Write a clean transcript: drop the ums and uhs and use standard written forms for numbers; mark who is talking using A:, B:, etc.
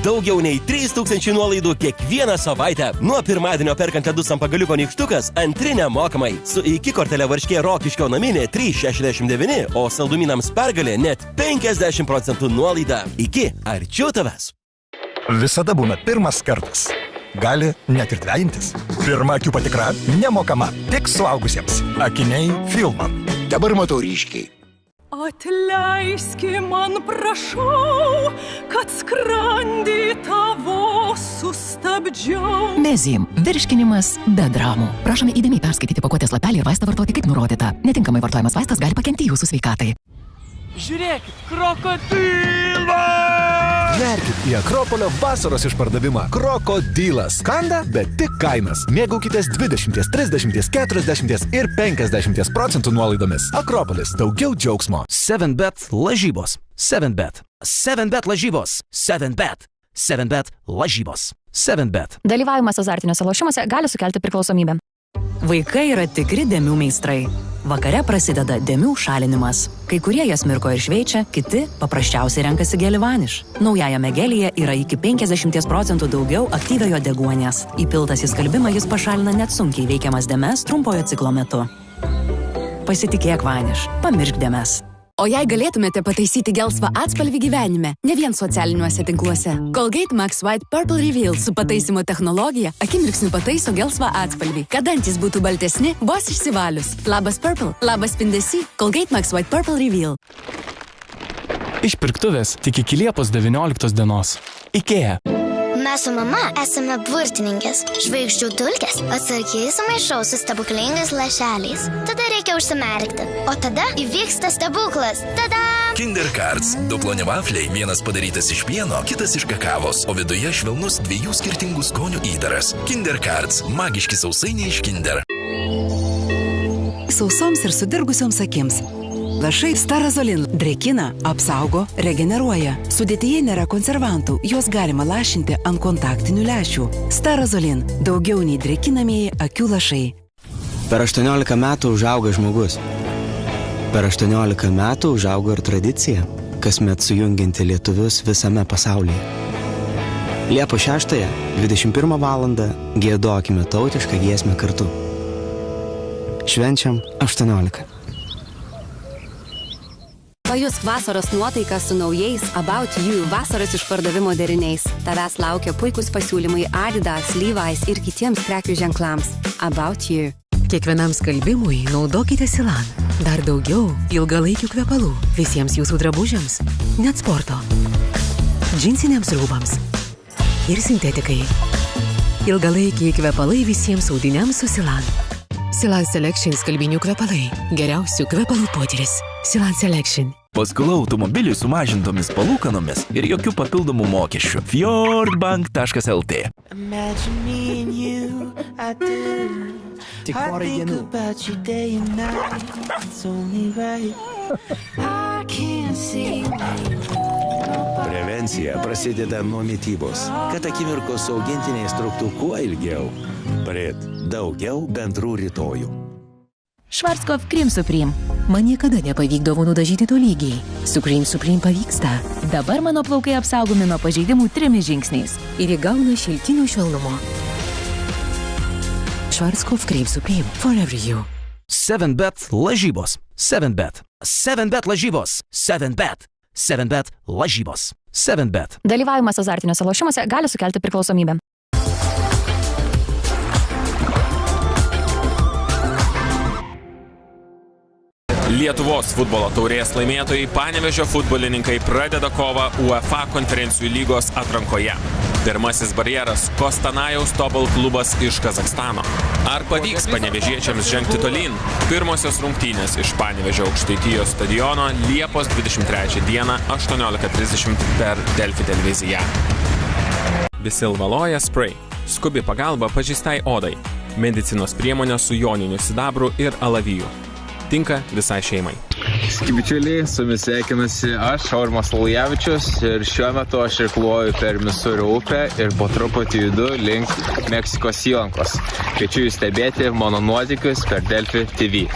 A: Daugiau nei 3000 nuolaidų kiekvieną savaitę. Nuo pirmadienio perkant ledus ant pagaliuko nykštukas, antrinė mokamai. Su iki kortelė Varškė Rokiškio naminė 3,69, o saldumynams Pergalė net 50% nuolaida. Iki arčiau tavęs.
B: Visada būna pirmas kartas. Gali net ir dvejintis. Pirma akių patikra nemokama, tik suaugusiems. Akiniai Filman.
C: Dabar matau ryškiai.
D: Atleiski man, prašau, kad skrandį tavo sustabdžiau.
E: Mezym. Virškinimas be dramų. Prašome įdėmiai perskaityti pakuotės lapelį ir vaistą vartoti kaip nurodyta. Netinkamai vartojamas vaistas gali pakenkti jūsų sveikatai.
F: Žiūrėkit, krokodilą!
G: Nerkit į Akropolio vasaros išpardavimą. Krokodilas. Kanda, bet tik kainas. Mėgaukitės 20, 30, 40 ir 50% nuolaidomis. Akropolis. Daugiau džiaugsmo.
H: 7bet lažybos. 7bet. 7bet lažybos. 7bet. 7bet lažybos. 7bet.
I: Dalyvavimas azartiniuose lošimuose gali sukelti priklausomybę.
E: Vaikai yra tikri dėmių meistrai. Vakare prasideda dėmių šalinimas. Kai kurie jas mirko ir šveičia, kiti paprasčiausiai renkasi gelį vaniš. Naujajame gelyje yra iki 50% daugiau aktyviojo deguonies. Įpiltas į skalbimą jis pašalina net sunkiai veikiamas dėmes trumpojo ciklo metu. Pasitikėk vaniš, pamiršk dėmes.
J: O jei galėtumėte pataisyti gelsvą atspalvį gyvenime, ne vien socialiniuose tinkluose. Colgate Max White Purple Reveal su pataisymo technologija akimirksniu pataiso gelsvą atspalvį. Kad dantys būtų baltesni, vos išsivalius. Labas Purple, labas spindesy, Colgate Max White Purple Reveal.
F: Išpirktuvės tik iki Liepos 19 dienos. IKEA.
K: Mes su mama esame burtininkės. Žvaigždžių dulkės atsargiai sumaišau su stebuklingais lašeliais. Tada reikia užsimerkti. O tada įvyksta stebuklas. Tada!
L: Kinder Cards. Du ploni vafliai, vienas padarytas iš pieno, kitas iš kakavos, o viduje švelnus 2 skirtingų skonių įdaras. Kinder Cards. Magiški sausainiai iš Kinder.
M: Sausoms ir sudirgusioms akims. Lašai Starazolin drėkina, apsaugo, regeneruoja. Sudėtyje nėra konservantų, juos galima lašinti ant kontaktinių lęšių. Starazolin – daugiau nei drėkinamieji akių lašai.
N: Per 18 metų užauga žmogus. Per 18 metų užaugo ir tradicija, kasmet sujungianti lietuvius visame pasaulyje. Liepos 6, 21 valandą giedokime tautišką giesmę kartu. Švenčiam 18.
J: Pajusk vasaros nuotaiką su naujais About You vasaros išpardavimo deriniais. Tavęs laukia puikus pasiūlymai Adidas, Levi's ir kitiems prekių ženklams. About You.
O: Kiekvienam skalbimui naudokite Silan. Dar daugiau ilgalaikių kvepalų visiems jūsų drabužiams, net sporto, džinsiniams rūbams ir sintetikai. Ilgalaikiai kvepalai visiems audiniams su Silan. Silan Selection skalbinių kvepalai. Geriausių kvepalų potyris. Silan Selection.
L: Paskola automobiliui sumažintomis palūkanomis ir jokių papildomų mokesčių. Fjordbank.lt.
P: Tik porai dienų.
C: Prevencija prasideda nuo mitybos. Kad akimirkos su augintiniais truktų kuo ilgiau. Prit daugiau bendrų rytojų.
E: Schwarzkopf Cream Supreme.
O: Man niekada nepavykdavo nudažyti tolygiai. Su Cream Supreme pavyksta.
E: Dabar mano plaukai apsaugomi nuo pažeidimų 3 žingsniais.
O: Ir įgauna šiltinių švelnumo. Schwarzkopf Cream Supreme. Forever you.
H: 7bet lažybos. 7bet. 7bet lažybos. 7bet. 7bet lažybos. 7bet.
I: Dalyvavimas azartiniuose lošimuose gali sukelti priklausomybę.
Q: Lietuvos futbolo taurės laimėtojai Panevėžio futbolininkai pradeda kovą UEFA konferencijų lygos atrankoje. Pirmasis barjeras – Kostanajaus Tobol klubas iš Kazachstano. Ar pavyks panevėžiečiams žengti tolyn? Pirmosios rungtynės iš Panevėžio Aukštaitijos stadiono Liepos 23 dieną 18:30 per Delfi televiziją. Bisilvaloja spray. Skubi pagalba pažeistai odai. Medicinos priemonė su joniniu sidabru ir alaviju. Tinka visai šeimai.
R: Bičiuliai, su jumis sveikinasi aš, Aurimas Lalujavičius, ir šiuo metu aš irkluoju per Misūrio upę ir po truputį judu link Meksikos įlankos. Kviečiu jūs stebėti mano nuotykius per Delfi TV.